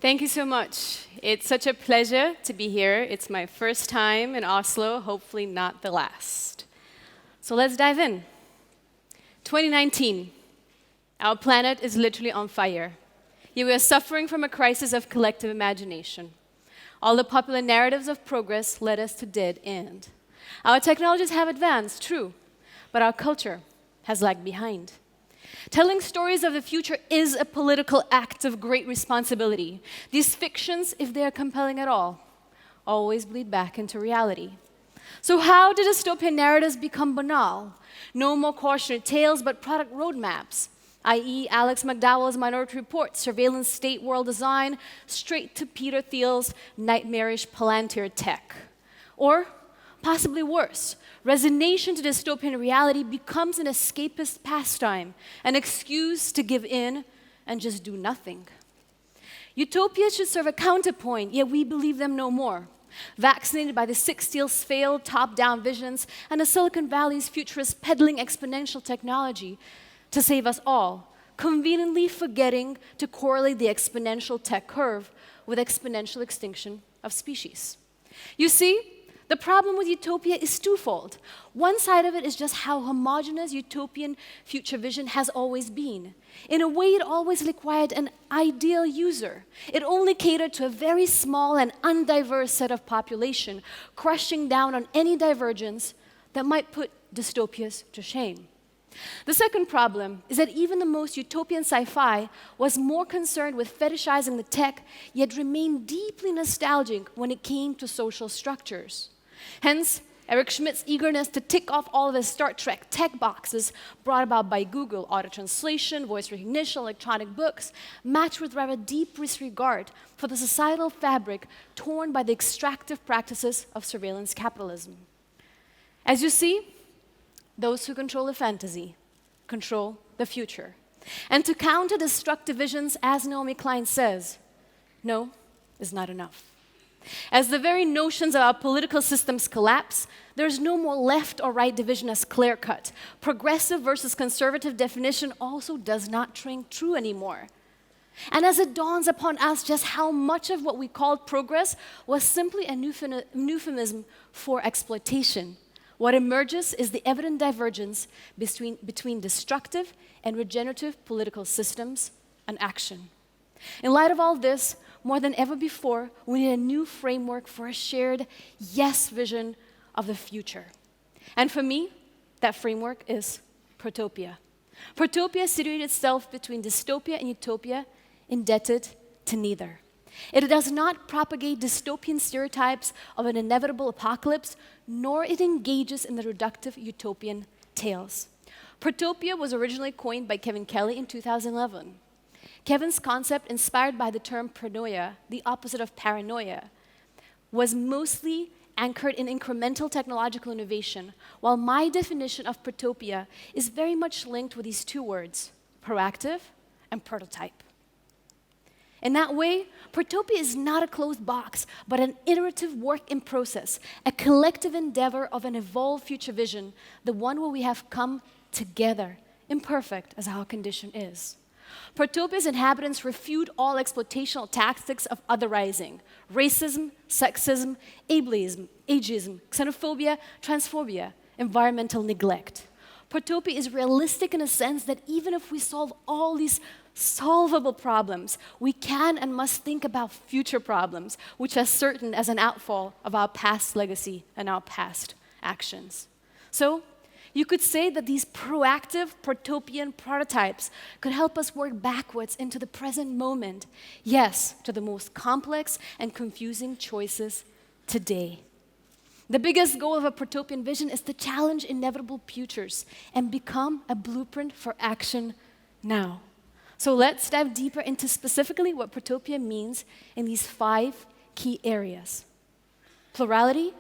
Thank you so much. It's such a pleasure to be here. It's my first time in Oslo, hopefully not the last. So let's dive in. 2019. Our planet is literally on fire. Yet we are suffering from a crisis of collective imagination. All the popular narratives of progress led us to dead end. Our technologies have advanced, true, but our culture has lagged behind. Telling stories of the future is a political act of great responsibility. These fictions, if they are compelling at all, always bleed back into reality. So how did dystopian narratives become banal? No more cautionary tales, but product roadmaps, i.e. Alex McDowell's Minority Report, surveillance state world design, straight to Peter Thiel's nightmarish Palantir tech. Or, possibly worse, resignation to dystopian reality becomes an escapist pastime, an excuse to give in and just do nothing. Utopias should serve a counterpoint, yet we believe them no more. Vaccinated by the 60s failed top-down visions and the Silicon Valley's futurists peddling exponential technology to save us all, conveniently forgetting to correlate the exponential tech curve with exponential extinction of species. You see, the problem with utopia is twofold. One side of it is just how homogeneous utopian future vision has always been. In a way, it always required an ideal user. It only catered to a very small and undiverse set of population, crushing down on any divergence that might put dystopias to shame. The second problem is that even the most utopian sci-fi was more concerned with fetishizing the tech, yet remained deeply nostalgic when it came to social structures. Hence, Eric Schmidt's eagerness to tick off all of his Star Trek tech boxes brought about by Google, auto-translation, voice recognition, electronic books, matched with rather deep disregard for the societal fabric torn by the extractive practices of surveillance capitalism. As you see, those who control the fantasy control the future. And to counter destructive visions, as Naomi Klein says, no is not enough. As the very notions of our political systems collapse, there's no more left or right division as clear-cut. Progressive versus conservative definition also does not ring true anymore. And as it dawns upon us just how much of what we called progress was simply a euphemism for exploitation, what emerges is the evident divergence between destructive and regenerative political systems and action. In light of all this, more than ever before, we need a new framework for a shared yes vision of the future. And for me, that framework is protopia. Protopia situates itself between dystopia and utopia, indebted to neither. It does not propagate dystopian stereotypes of an inevitable apocalypse, nor it engages in the reductive utopian tales. Protopia was originally coined by Kevin Kelly in 2011. Kevin's concept, inspired by the term pronoia, the opposite of paranoia, was mostly anchored in incremental technological innovation, while my definition of protopia is very much linked with these two words, proactive and prototype. In that way, protopia is not a closed box, but an iterative work in process, a collective endeavor of an evolved future vision, the one where we have come together, imperfect as our condition is. Protopia's inhabitants refute all exploitational tactics of otherizing, racism, sexism, ableism, ageism, xenophobia, transphobia, environmental neglect. Protopia is realistic in a sense that even if we solve all these solvable problems, we can and must think about future problems, which are certain as an outfall of our past legacy and our past actions. So, you could say that these proactive protopian prototypes could help us work backwards into the present moment, yes, to the most complex and confusing choices today. The biggest goal of a protopian vision is to challenge inevitable futures and become a blueprint for action now. So let's dive deeper into specifically what protopia means in these 5 key areas: plurality,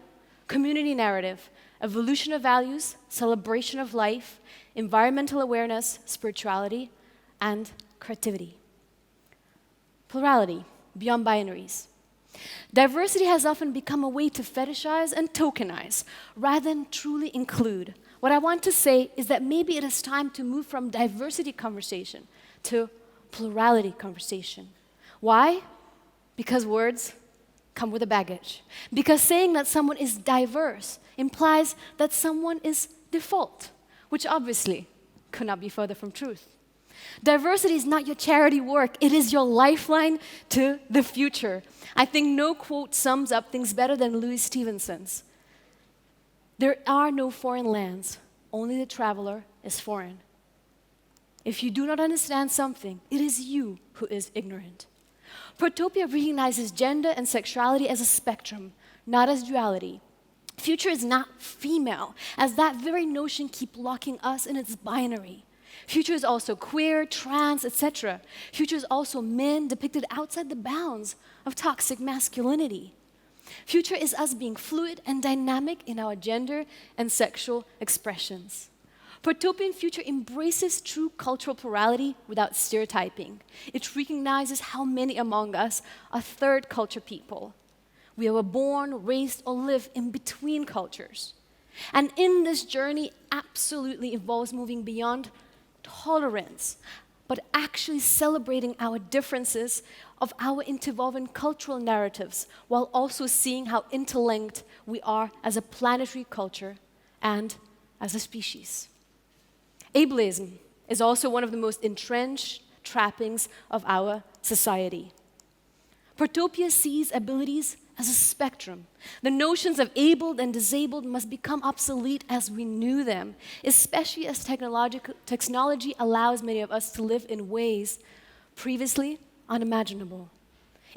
community narrative, evolution of values, celebration of life, environmental awareness, spirituality, and creativity. Plurality, beyond binaries. Diversity has often become a way to fetishize and tokenize, rather than truly include. What I want to say is that maybe it is time to move from diversity conversation to plurality conversation. Why? Because words come with a baggage. Because saying that someone is diverse implies that someone is default, which obviously could not be further from truth. Diversity is not your charity work. It is your lifeline to the future. I think no quote sums up things better than Louis Stevenson's. There are no foreign lands. Only the traveler is foreign. If you do not understand something, it is you who is ignorant. Protopia recognizes gender and sexuality as a spectrum, not as duality. Future is not female, as that very notion keeps locking us in its binary. Future is also queer, trans, etc. Future is also men depicted outside the bounds of toxic masculinity. Future is us being fluid and dynamic in our gender and sexual expressions. Protopian future embraces true cultural plurality without stereotyping. It recognizes how many among us are third culture people. We were born, raised, or live in between cultures. And in this journey absolutely involves moving beyond tolerance, but actually celebrating our differences of our interwoven cultural narratives, while also seeing how interlinked we are as a planetary culture and as a species. Ableism is also one of the most entrenched trappings of our society. Protopia sees abilities as a spectrum. The notions of abled and disabled must become obsolete as we knew them, especially as technology allows many of us to live in ways previously unimaginable.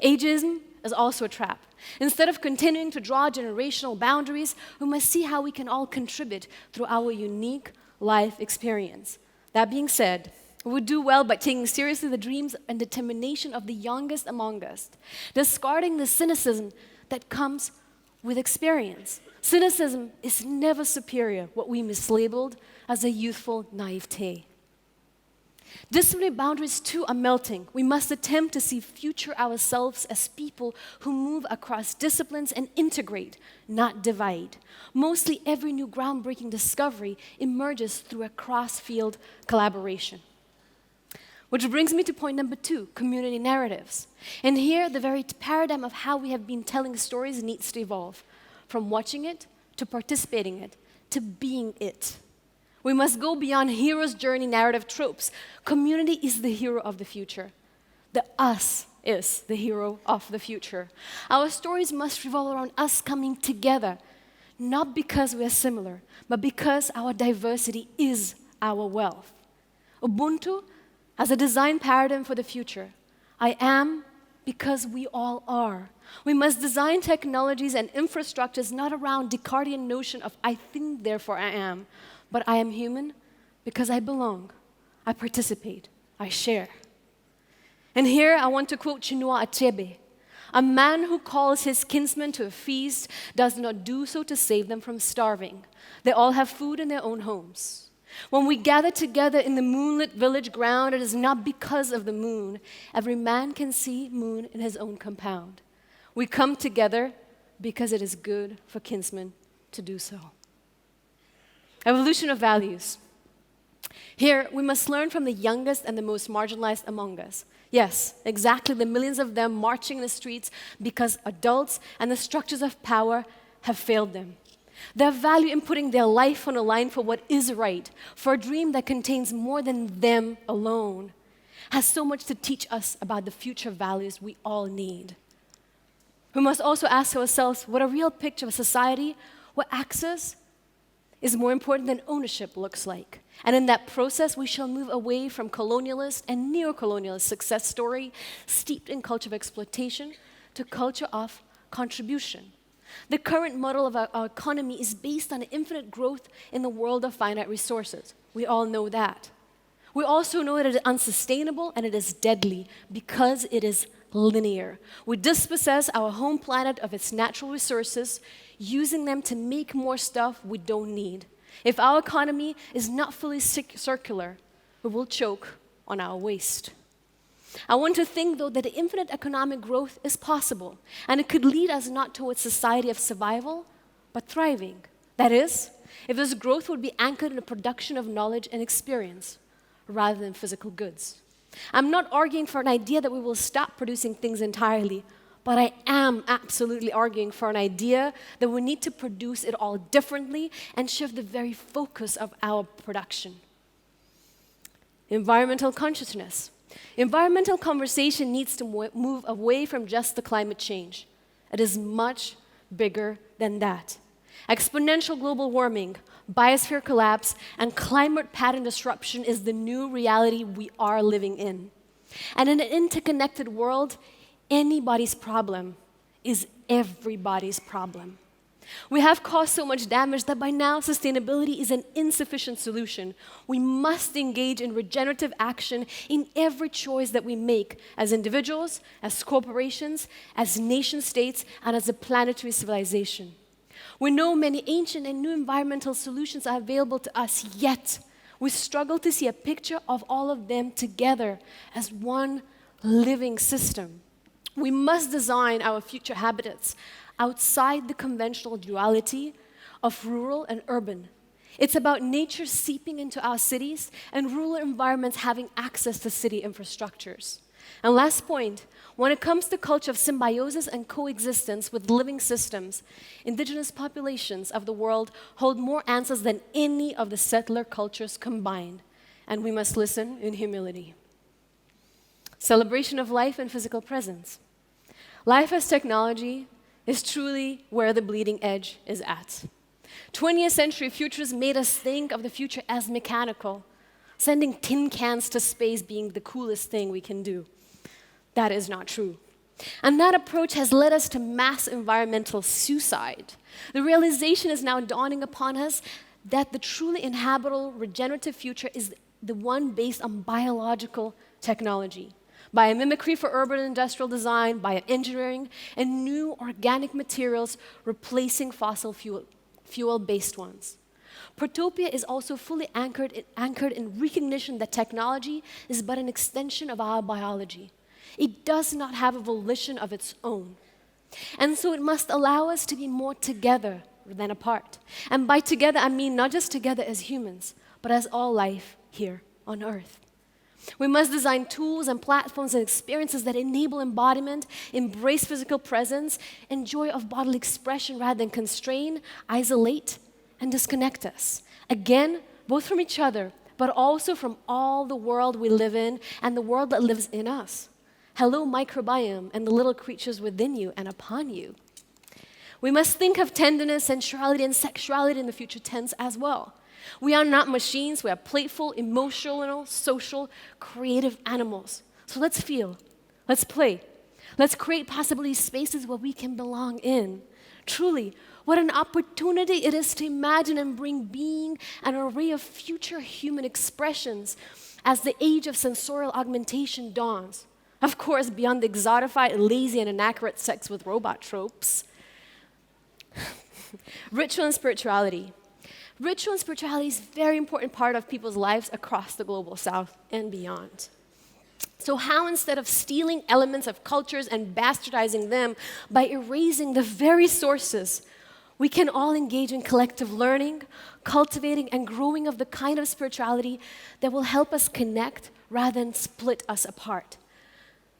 Ageism is also a trap. Instead of continuing to draw generational boundaries, we must see how we can all contribute through our unique life experience. That being said, we would do well by taking seriously the dreams and determination of the youngest among us, discarding the cynicism that comes with experience. Cynicism is never superior, what we mislabeled as a youthful naivete. Disciplinary boundaries too are melting. We must attempt to see future ourselves as people who move across disciplines and integrate, not divide. Mostly every new groundbreaking discovery emerges through a cross-field collaboration. Which brings me to point number 2, community narratives. And here, the very paradigm of how we have been telling stories needs to evolve, from watching it, to participating in it, to being it. We must go beyond hero's journey narrative tropes. Community is the hero of the future. The us is the hero of the future. Our stories must revolve around us coming together, not because we are similar, but because our diversity is our wealth. Ubuntu as a design paradigm for the future. I am because we all are. We must design technologies and infrastructures not around Descartesian notion of I think, therefore I am, but I am human because I belong, I participate, I share. And here I want to quote Chinua Achebe. A man who calls his kinsmen to a feast does not do so to save them from starving. They all have food in their own homes. When we gather together in the moonlit village ground, it is not because of the moon. Every man can see moon in his own compound. We come together because it is good for kinsmen to do so. Evolution of values. Here, we must learn from the youngest and the most marginalized among us. Yes, exactly the millions of them marching in the streets because adults and the structures of power have failed them. Their value in putting their life on the line for what is right, for a dream that contains more than them alone, has so much to teach us about the future values we all need. We must also ask ourselves what a real picture of a society where access is more important than ownership looks like. And in that process, we shall move away from colonialist and neo-colonialist success story steeped in culture of exploitation to culture of contribution. The current model of our economy is based on infinite growth in the world of finite resources. We all know that. We also know that it is unsustainable and it is deadly because it is linear. We dispossess our home planet of its natural resources, using them to make more stuff we don't need. If our economy is not fully circular, we will choke on our waste. I want to think, though, that the infinite economic growth is possible, and it could lead us not towards a society of survival, but thriving. That is, if this growth would be anchored in the production of knowledge and experience, rather than physical goods. I'm not arguing for an idea that we will stop producing things entirely, but I am absolutely arguing for an idea that we need to produce it all differently and shift the very focus of our production. Environmental consciousness. Environmental conversation needs to move away from just the climate change. It is much bigger than that. Exponential global warming, biosphere collapse, and climate pattern disruption is the new reality we are living in. And in an interconnected world, anybody's problem is everybody's problem. We have caused so much damage that by now sustainability is an insufficient solution. We must engage in regenerative action in every choice that we make as individuals, as corporations, as nation states, and as a planetary civilization. We know many ancient and new environmental solutions are available to us, yet we struggle to see a picture of all of them together as one living system. We must design our future habitats outside the conventional duality of rural and urban. It's about nature seeping into our cities and rural environments having access to city infrastructures. And last point, when it comes to the culture of symbiosis and coexistence with living systems, indigenous populations of the world hold more answers than any of the settler cultures combined, and we must listen in humility. Celebration of life and physical presence. Life as technology is truly where the bleeding edge is at. 20th century futurists made us think of the future as mechanical, sending tin cans to space being the coolest thing we can do. That is not true. And that approach has led us to mass environmental suicide. The realization is now dawning upon us that the truly inhabitable, regenerative future is the one based on biological technology. Biomimicry for urban and industrial design, bioengineering, and new organic materials replacing fossil fuel-based ones. Protopia is also fully anchored in recognition that technology is but an extension of our biology. It does not have a volition of its own. And so it must allow us to be more together than apart. And by together, I mean not just together as humans, but as all life here on Earth. We must design tools and platforms and experiences that enable embodiment, embrace physical presence, and joy of bodily expression rather than constrain, isolate, and disconnect us. Again, both from each other, but also from all the world we live in and the world that lives in us. Hello, microbiome, and the little creatures within you and upon you. We must think of tenderness, sensuality, and sexuality in the future tense as well. We are not machines. We are playful, emotional, social, creative animals. So let's feel. Let's play. Let's create possibility spaces where we can belong in. Truly, what an opportunity it is to imagine and bring being an array of future human expressions as the age of sensorial augmentation dawns. Of course, beyond the exotified, lazy, and inaccurate sex with robot tropes. Ritual and spirituality. Ritual and spirituality is a very important part of people's lives across the global south and beyond. So how, instead of stealing elements of cultures and bastardizing them by erasing the very sources, we can all engage in collective learning, cultivating, and growing of the kind of spirituality that will help us connect rather than split us apart.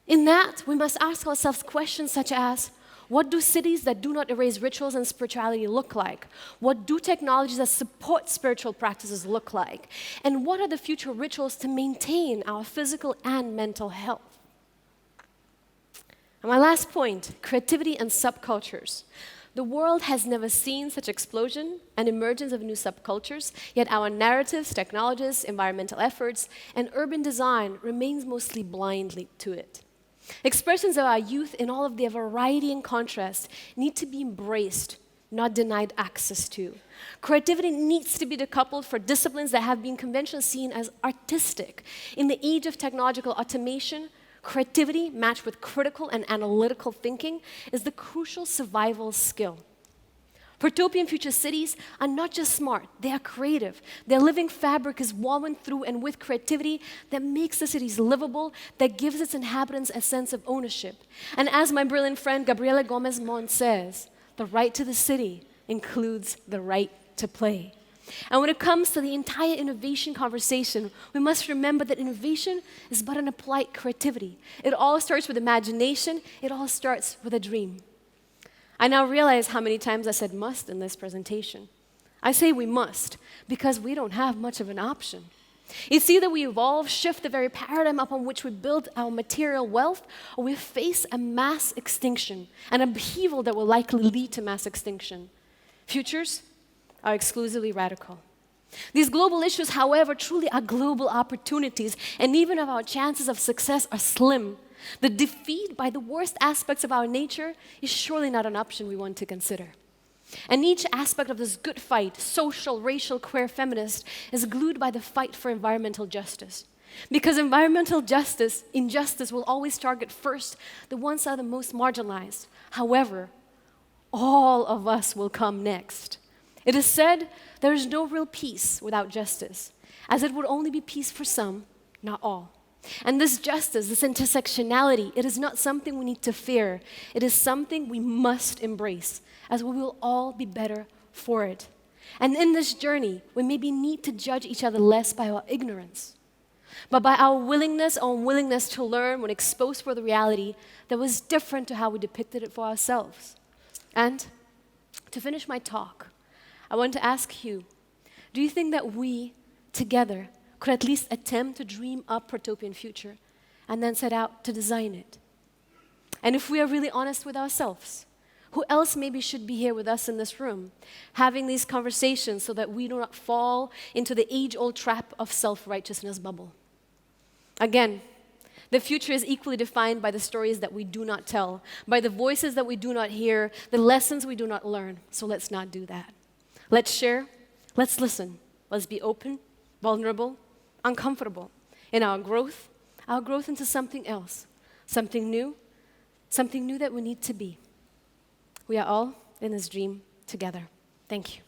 In that, we must ask ourselves questions such as, what do cities that do not erase rituals and spirituality look like? What do technologies that support spiritual practices look like? And what are the future rituals to maintain our physical and mental health? And my last point, creativity and subcultures. The world has never seen such explosion and emergence of new subcultures, yet our narratives, technologies, environmental efforts, and urban design remains mostly blindly to it. Expressions of our youth in all of their variety and contrast need to be embraced, not denied access to. Creativity needs to be decoupled for disciplines that have been conventionally seen as artistic. In the age of technological automation, creativity matched with critical and analytical thinking is the crucial survival skill. Protopian future cities are not just smart, they are creative. Their living fabric is woven through and with creativity that makes the cities livable, that gives its inhabitants a sense of ownership. And as my brilliant friend Gabriela Gomez Mont says, the right to the city includes the right to play. And when it comes to the entire innovation conversation, we must remember that innovation is but an applied creativity. It all starts with imagination. It all starts with a dream. I now realize how many times I said must in this presentation. I say we must because we don't have much of an option. It's either we evolve, shift the very paradigm upon which we build our material wealth, or we face a mass extinction, an upheaval that will likely lead to mass extinction. Futures are exclusively radical. These global issues, however, truly are global opportunities, and even if our chances of success are slim, the defeat by the worst aspects of our nature is surely not an option we want to consider. And each aspect of this good fight, social, racial, queer, feminist, is glued by the fight for environmental justice. Because environmental injustice will always target first the ones that are the most marginalized. However, all of us will come next. It is said there is no real peace without justice, as it would only be peace for some, not all. And this justice, this intersectionality, it is not something we need to fear. It is something we must embrace, as we will all be better for it. And in this journey, we maybe need to judge each other less by our ignorance, but by our willingness or unwillingness to learn when exposed for the reality that was different to how we depicted it for ourselves. And to finish my talk, I want to ask you, do you think that we, together, could at least attempt to dream up a protopian future and then set out to design it? And if we are really honest with ourselves, who else maybe should be here with us in this room, having these conversations so that we do not fall into the age-old trap of self-righteousness bubble? Again, the future is equally defined by the stories that we do not tell, by the voices that we do not hear, the lessons we do not learn. So let's not do that. Let's share, let's listen, let's be open, vulnerable, uncomfortable in our growth into something else, something new that we need to be. We are all in this dream together. Thank you.